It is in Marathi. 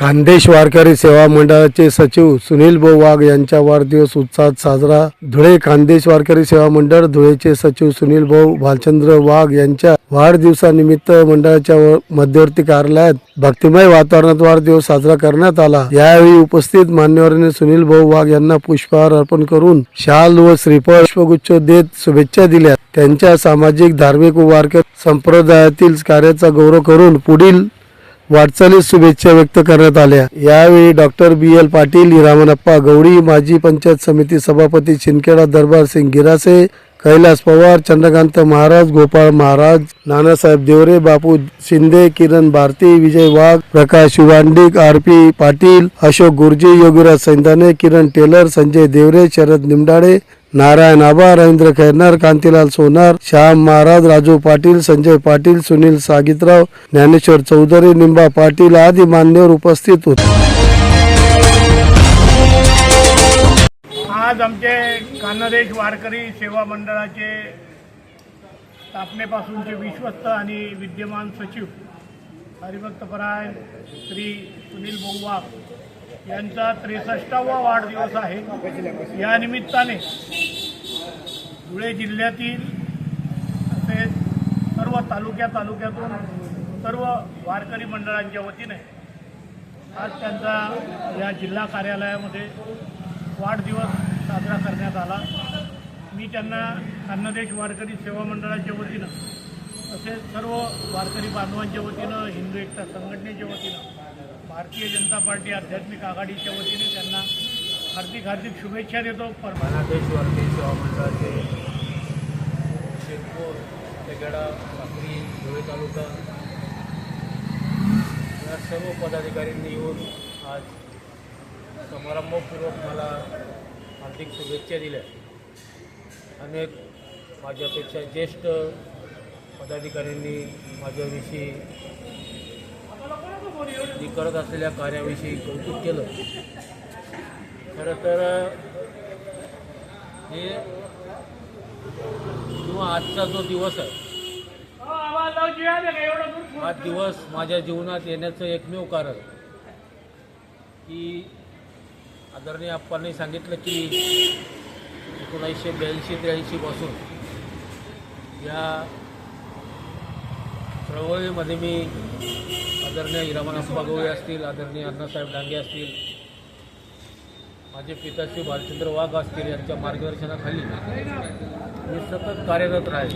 खानदेश वारकरी सेवा मंडळाचे सचिव सुनील भाऊ वाघ यांचा वाढदिवस उत्साहात साजरा। धुळे खानदेश वारकरी सेवा मंडळ धुळेचे सचिव सुनील भाऊ भालचंद्र वाघ यांच्या वाढदिवसानिमित्त मंडळाच्या मध्यवर्ती कार्यालयात भक्तिमय वातावरणात वाढदिवस साजरा करण्यात आला। यावेळी उपस्थित मान्यवरांनी सुनील भाऊ वाघ यांना पुष्पहार अर्पण करून शाल व श्रीफळ पुष्पगुच्छ देत शुभेच्छा दिल्या। त्यांच्या सामाजिक धार्मिक व वारकरी संप्रदायातील कार्याचा गौरव करून पुढील वाटचालीस शुभेच्छा व्यक्त करण्यात आल्या। यावेळी डॉक्टर बी.एल. पाटील, रामनप्पा गवडी, माजी पंचायत समिती सभापती शिंदखेडा दरबार सिंग गिरासे, कैलास पवार, चंद्रकांत महाराज, गोपाळ महाराज, नानासाहेब देवरे, बापू शिंदे, किरण भारती, विजय वाघ, प्रकाश शिवांडिक, आर.पी. पाटील, अशोक गुरुजी, योगीराज सैंदाने, किरण टेलर, संजय देवरे, शरद निमडाळे, नारायण आबा, रवींद्र खैरनार, कांतीलाल सोनार, श्याम महाराज, राजू पाटील, संजय पाटील, सुनील सागितराव, ज्ञानेश्वर चौधरी, निंबा पाटील आदी मान्यवर उपस्थित होते। आज आमचे खानदेश वारकरी सेवा मंडळाचे स्थापनेपासूनचे विश्वस्त आणि विद्यमान सचिव हरिभक्तपरायण श्री सुनील भाऊ वाघ यांचा 63वा वाढदिवस आहे। या निमित्ताने धुळे जिल्ह्यातील तसेच सर्व तालुक्यातून सर्व वारकरी मंडळांच्या वतीने आज त्यांचा या जिल्हा कार्यालयामध्ये वाढदिवस साजरा करण्यात आला। मी त्यांना खानदेश वारकरी सेवा मंडळाच्या वतीनं तसेच सर्व वारकरी बांधवांच्या वतीनं, हिंदू एकता संघटनेच्या वतीनं, भारतीय जनता पार्टी आध्यात्मिक आघाडीच्या वतीने त्यांना हार्दिक शुभेच्छा देतो। खानदेश वारकरी सेवा मंडळाचे शिरपूर, तेगडा, साक्री, धुळे तालुका या सर्व पदाधिकाऱ्यांनी येऊन आज समारंभपूर्वक मला हार्दिक शुभेच्छा दिल्या। अनेक माझ्यापेक्षा ज्येष्ठ पदाधिकाऱ्यांनी माझ्याविषयी मी करत असलेल्या कार्याविषयी कौतुक केलं। खरं तर हे किंवा आजचा जो दिवस आहे हा दिवस माझ्या जीवनात येण्याचं एकमेव कारण की आदरणीय आप्पांनी सांगितलं की 1982-83 पासून या चळवळीमध्ये मी आदरणीय रामनप्पा गवळी असतील, आदरणीय अण्णासाहेब डांगे असतील, माझे पिताश्री भालचंद्र वाघ असतील यांच्या मार्गदर्शनाखाली मी सतत कार्यरत राहील।